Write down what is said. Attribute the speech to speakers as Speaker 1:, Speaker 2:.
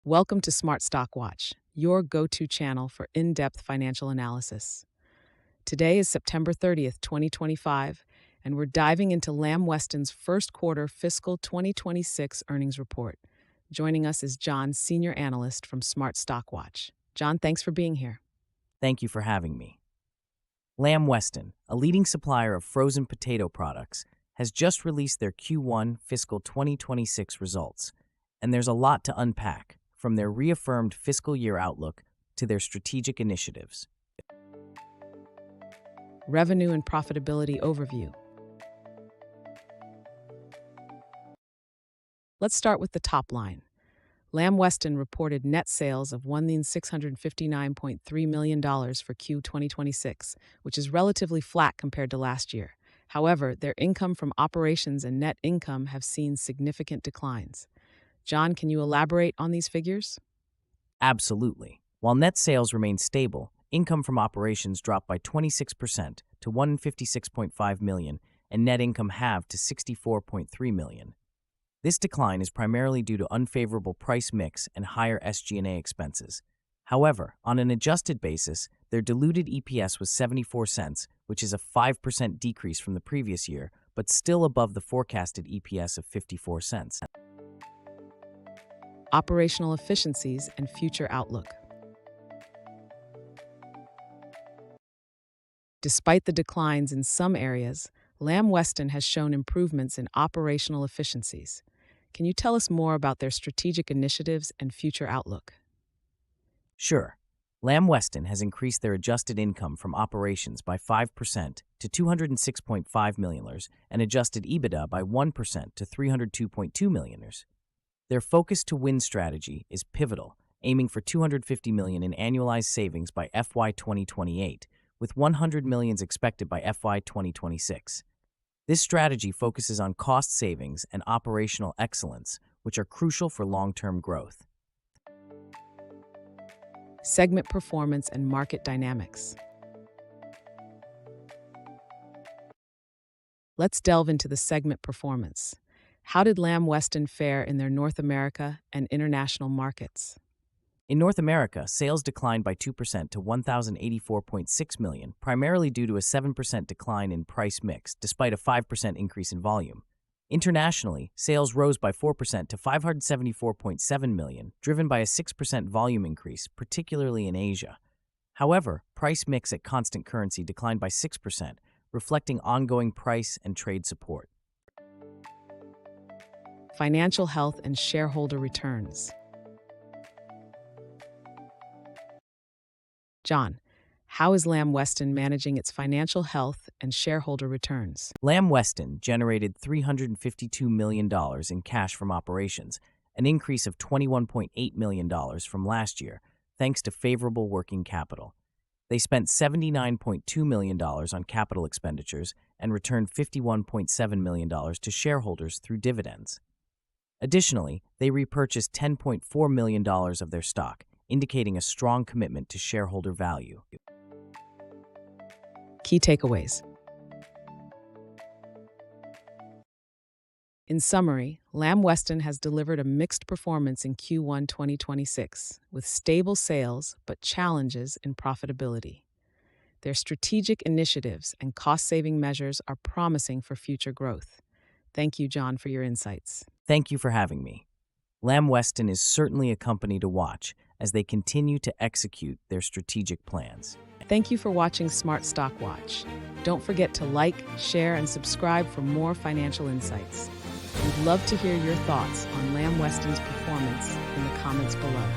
Speaker 1: Welcome to Smart Stock Watch, your go-to channel for in-depth financial analysis. Today is September 30th, 2025, and we're diving into Lamb Weston's first quarter fiscal 2026 earnings report. Joining us is John, senior analyst from Smart Stock Watch. John, thanks for being here.
Speaker 2: Thank you for having me. Lamb Weston, a leading supplier of frozen potato products, has just released their Q1 fiscal 2026 results, and there's a lot to unpack, from their reaffirmed fiscal year outlook to their strategic initiatives.
Speaker 1: Revenue and profitability overview. Let's start with the top line. Lamb Weston reported net sales of $1,659.3 million for Q 2026, which is relatively flat compared to last year. However, their income from operations and net income have seen significant declines. John, can you elaborate on these figures?
Speaker 2: Absolutely. While net sales remain stable, income from operations dropped by 26% to $156.5 million, and net income halved to $64.3 million. This decline is primarily due to unfavorable price mix and higher SG&A expenses. However, on an adjusted basis, their diluted EPS was 74 cents, which is a 5% decrease from the previous year, but still above the forecasted EPS of 54 cents.
Speaker 1: Operational efficiencies and future outlook. Despite the declines in some areas, Lamb Weston has shown improvements in operational efficiencies. Can you tell us more about their strategic initiatives and future outlook?
Speaker 2: Sure. Lamb Weston has increased their adjusted income from operations by 5% to $206.5 million and adjusted EBITDA by 1% to $302.2 million. Their Focus to Win strategy is pivotal, aiming for $250 million in annualized savings by FY 2028, with $100 million expected by FY 2026. This strategy focuses on cost savings and operational excellence, which are crucial for long-term growth.
Speaker 1: Segment performance and market dynamics. Let's delve into the segment performance. How did Lamb Weston fare in their North America and international markets?
Speaker 2: In North America, sales declined by 2% to $1,084.6 million, primarily due to a 7% decline in price mix, despite a 5% increase in volume. Internationally, sales rose by 4% to $574.7 million, driven by a 6% volume increase, particularly in Asia. However, price mix at constant currency declined by 6%, reflecting ongoing price and trade support.
Speaker 1: Financial health and shareholder returns. John, how is Lamb Weston managing its financial health and shareholder returns?
Speaker 2: Lamb Weston generated $352 million in cash from operations, an increase of $21.8 million from last year, thanks to favorable working capital. They spent $79.2 million on capital expenditures and returned $51.7 million to shareholders through dividends. Additionally, they repurchased $10.4 million of their stock, indicating a strong commitment to shareholder value.
Speaker 1: Key takeaways. In summary, Lamb Weston has delivered a mixed performance in Q1 2026, with stable sales but challenges in profitability. Their strategic initiatives and cost-saving measures are promising for future growth. Thank you, John, for your insights.
Speaker 2: Thank you for having me. Lamb Weston is certainly a company to watch as they continue to execute their strategic plans.
Speaker 1: Thank you for watching Smart Stock Watch. Don't forget to like, share, and subscribe for more financial insights. We'd love to hear your thoughts on Lamb Weston's performance in the comments below.